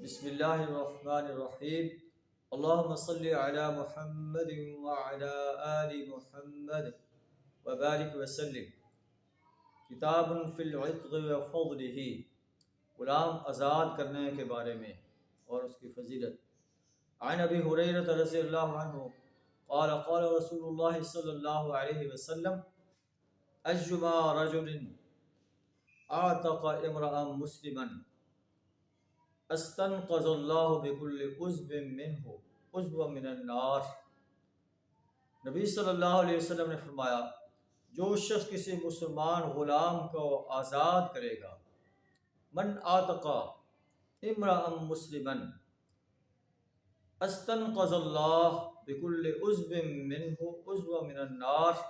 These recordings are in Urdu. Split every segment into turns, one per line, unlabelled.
بسم اللہ الرحمن الرحیم اللہم صلی علی محمد وعلی آل محمد وبارک وسلم۔ کتاب فی العتق وفضلہ، غلام آزاد کرنے کے بارے میں اور اس کی فضیلت۔ عن ابی ہریرہ رضی اللہ عنہ قال قال رسول اللہ صلی اللہ علیہ وسلم اجما رجل اعتق امرأ مسلما استنقذ اللہ بکل عضو منہ عضو من النار۔ نبی صلی اللہ علیہ وسلم نے فرمایا، جو شخص کسی مسلمان غلام کو آزاد کرے گا، من آتقا امرأ مسلما استنقذ اللہ بکل عضو منہ عضو من النار،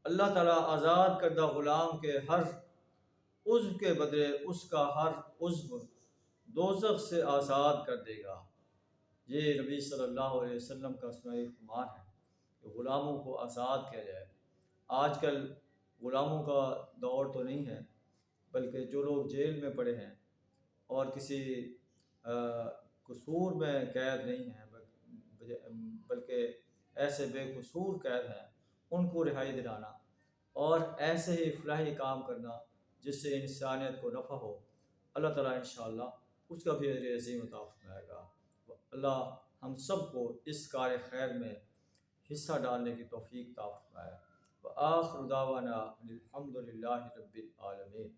اللہ تعالیٰ آزاد کردہ غلام کے ہر عضو کے بدلے اس کا ہر عضو دوزخ سے آزاد کر دے گا۔ یہ نبی صلی اللہ علیہ وسلم کا سنہری فرمان ہے کہ غلاموں کو آزاد کیا جائے۔ آج کل غلاموں کا دور تو نہیں ہے، بلکہ جو لوگ جیل میں پڑے ہیں اور کسی قصور میں قید نہیں ہیں، بلکہ ایسے بے قصور قید ہیں، ان کو رہائی دلانا اور ایسے ہی فلاحی کام کرنا جس سے انسانیت کو نفع ہو، اللہ تعالیٰ انشاءاللہ اس کا بھی اجر عظیم عطا فرمائے گا۔ اللہ ہم سب کو اس کار خیر میں حصہ ڈالنے کی توفیق عطا فرمائے۔ وآخر دعوانا الحمد للہ رب العالمین۔